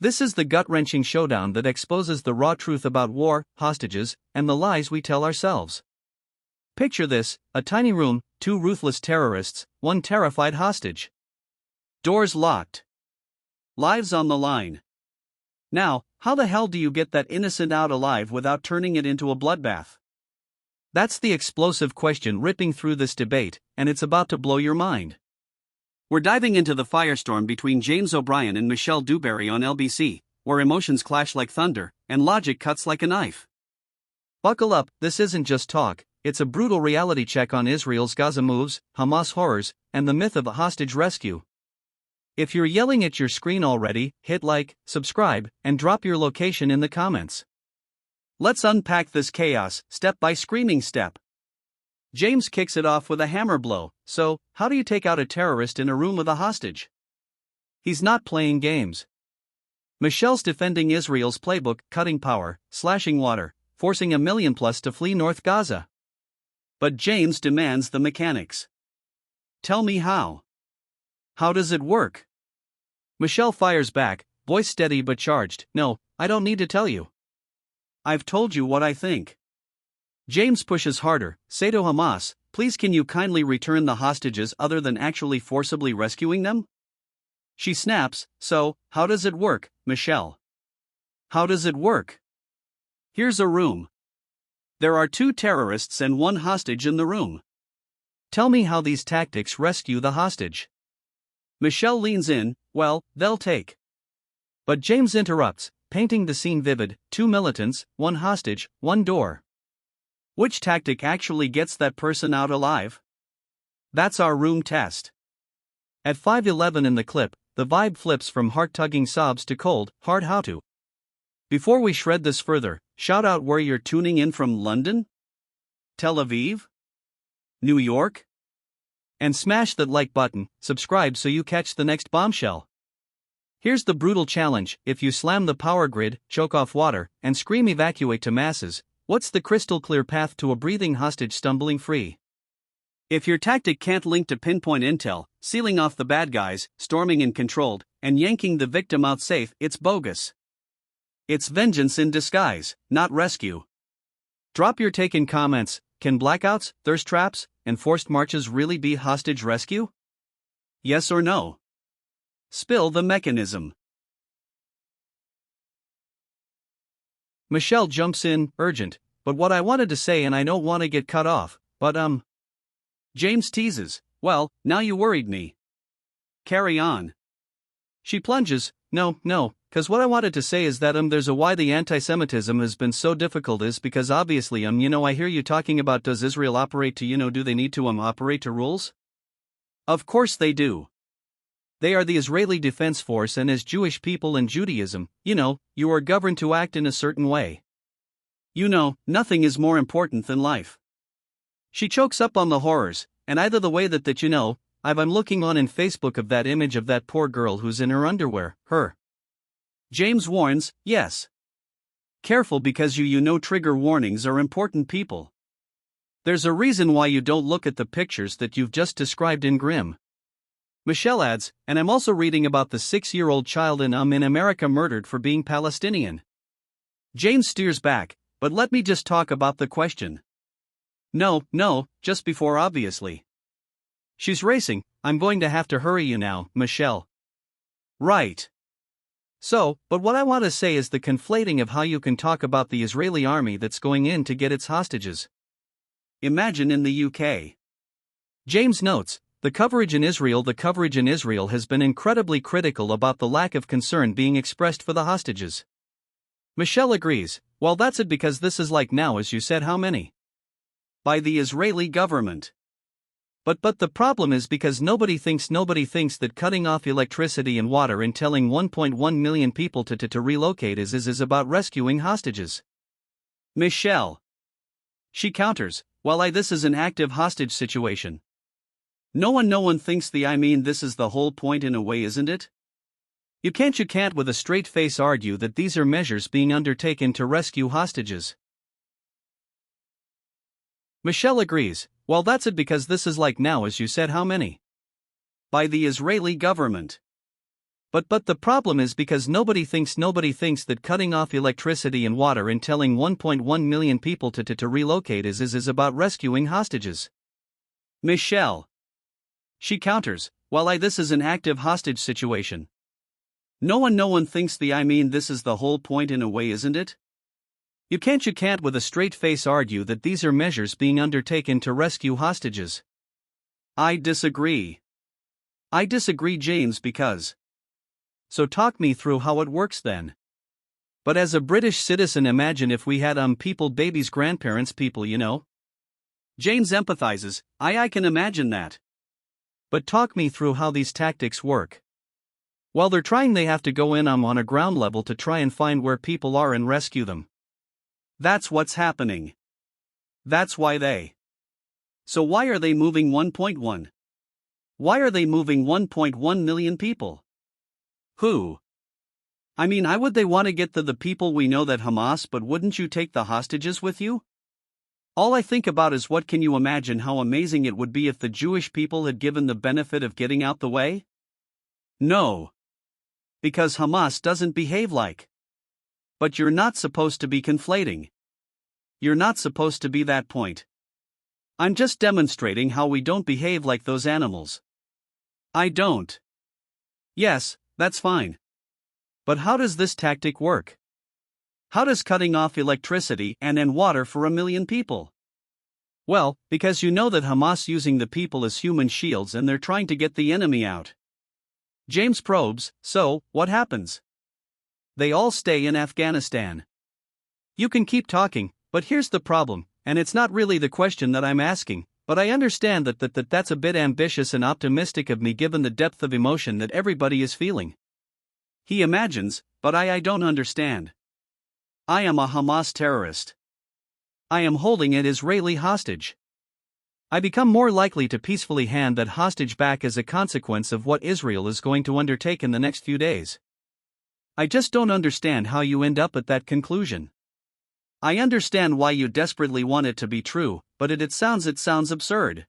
This is the gut-wrenching showdown that exposes the raw truth about war, hostages, and the lies we tell ourselves. Picture this: a tiny room, 2 ruthless terrorists, 1 terrified hostage. Doors locked. Lives on the line. Now, how the hell do you get that innocent out alive without turning it into a bloodbath? That's the explosive question ripping through this debate, and it's about to blow your mind. We're diving into the firestorm between James O'Brien and Michelle Dewberry on LBC, where emotions clash like thunder, and logic cuts like a knife. Buckle up, this isn't just talk, it's a brutal reality check on Israel's Gaza moves, Hamas horrors, and the myth of a hostage rescue. If you're yelling at your screen already, hit like, subscribe, and drop your location in the comments. Let's unpack this chaos, step by screaming step. James kicks it off with a hammer blow. So, how do you take out a terrorist in a room with a hostage? He's not playing games. Michelle's defending Israel's playbook, cutting power, slashing water, forcing 1 million plus to flee North Gaza. But James demands the mechanics. Tell me how. How does it work? Michelle fires back, voice steady but charged. No, I don't need to tell you. I've told you what I think. James pushes harder. Say to Hamas, please, can you kindly return the hostages other than actually forcibly rescuing them? She snaps. So, how does it work, Michelle? How does it work? Here's a room. There are 2 terrorists and 1 hostage in the room. Tell me how these tactics rescue the hostage. Michelle leans in. Well, they'll take. But James interrupts, painting the scene vivid: 2 militants, 1 hostage, 1 door. Which tactic actually gets that person out alive? That's our room test. At 5:11 in the clip, the vibe flips from heart-tugging sobs to cold, hard how to. Before we shred this further, shout out where you're tuning in from: London? Tel Aviv? New York? And smash that like button, subscribe so you catch the next bombshell. Here's the brutal challenge: if you slam the power grid, choke off water, and scream evacuate to masses, what's the crystal clear path to a breathing hostage stumbling free? If your tactic can't link to pinpoint intel, sealing off the bad guys, storming in controlled, and yanking the victim out safe, it's bogus. It's vengeance in disguise, not rescue. Drop your take in comments. Can blackouts, thirst traps, and forced marches really be hostage rescue? Yes or no? Spill the mechanism. Michelle jumps in, urgent, but what I wanted to say, and I don't want to get cut off, but James teases, well, now you worried me. Carry on. She plunges, no, cause what I wanted to say is that there's a why the anti-Semitism has been so difficult is because obviously I hear you talking about, does Israel operate to do they need to operate to rules? Of course they do. They are the Israeli Defense Force, and as Jewish people and Judaism, you are governed to act in a certain way. Nothing is more important than life. She chokes up on the horrors, and either the way that I'm looking on in Facebook of that image of that poor girl who's in her underwear, her. James warns, yes. Careful, because trigger warnings are important, people. There's a reason why you don't look at the pictures that you've just described in grim. Michelle adds, and I'm also reading about the 6-year-old child in America murdered for being Palestinian. James steers back, but let me just talk about the question. No, just before obviously. She's racing, I'm going to have to hurry you now, Michelle. Right. So, but what I want to say is the conflating of how you can talk about the Israeli army that's going in to get its hostages. Imagine in the UK. James notes, the coverage in Israel has been incredibly critical about the lack of concern being expressed for the hostages. Michelle agrees, well, that's it, because this is like now, as you said, how many? By the Israeli government. But the problem is because nobody thinks that cutting off electricity and water and telling 1.1 million people to relocate is about rescuing hostages. Michelle. She counters, well, this is an active hostage situation. No one thinks this is the whole point in a way, isn't it? You can't with a straight face argue that these are measures being undertaken to rescue hostages. Michelle agrees, well, that's it, because this is like now, as you said, how many? By the Israeli government. But the problem is because nobody thinks that cutting off electricity and water and telling 1.1 million people to relocate is about rescuing hostages. Michelle. She counters, well, this is an active hostage situation. No one thinks this is the whole point in a way, isn't it? You can't with a straight face argue that these are measures being undertaken to rescue hostages. I disagree. James, because. So talk me through how it works then. But as a British citizen, imagine if we had people, babies, grandparents, people, James empathizes, I can imagine that. But talk me through how these tactics work. While they're trying, they have to go in on a ground level to try and find where people are and rescue them. That's what's happening. That's why they. So why are they moving 1.1? Why are they moving 1.1 million people? Who? Why would they want to get to the people? We know that Hamas, but wouldn't you take the hostages with you? All I think about is, what can you imagine how amazing it would be if the Jewish people had given the benefit of getting out the way? No. Because Hamas doesn't behave like. But you're not supposed to be conflating. You're not supposed to be that point. I'm just demonstrating how we don't behave like those animals. I don't. Yes, that's fine. But how does this tactic work? How does cutting off electricity and water for 1 million people? Well, because you know that Hamas using the people as human shields and they're trying to get the enemy out. James probes, so, what happens? They all stay in Afghanistan. You can keep talking, but here's the problem, and it's not really the question that I'm asking, but I understand that's a bit ambitious and optimistic of me given the depth of emotion that everybody is feeling. He imagines, but I don't understand. I am a Hamas terrorist. I am holding an Israeli hostage. I become more likely to peacefully hand that hostage back as a consequence of what Israel is going to undertake in the next few days. I just don't understand how you end up at that conclusion. I understand why you desperately want it to be true, but it sounds absurd.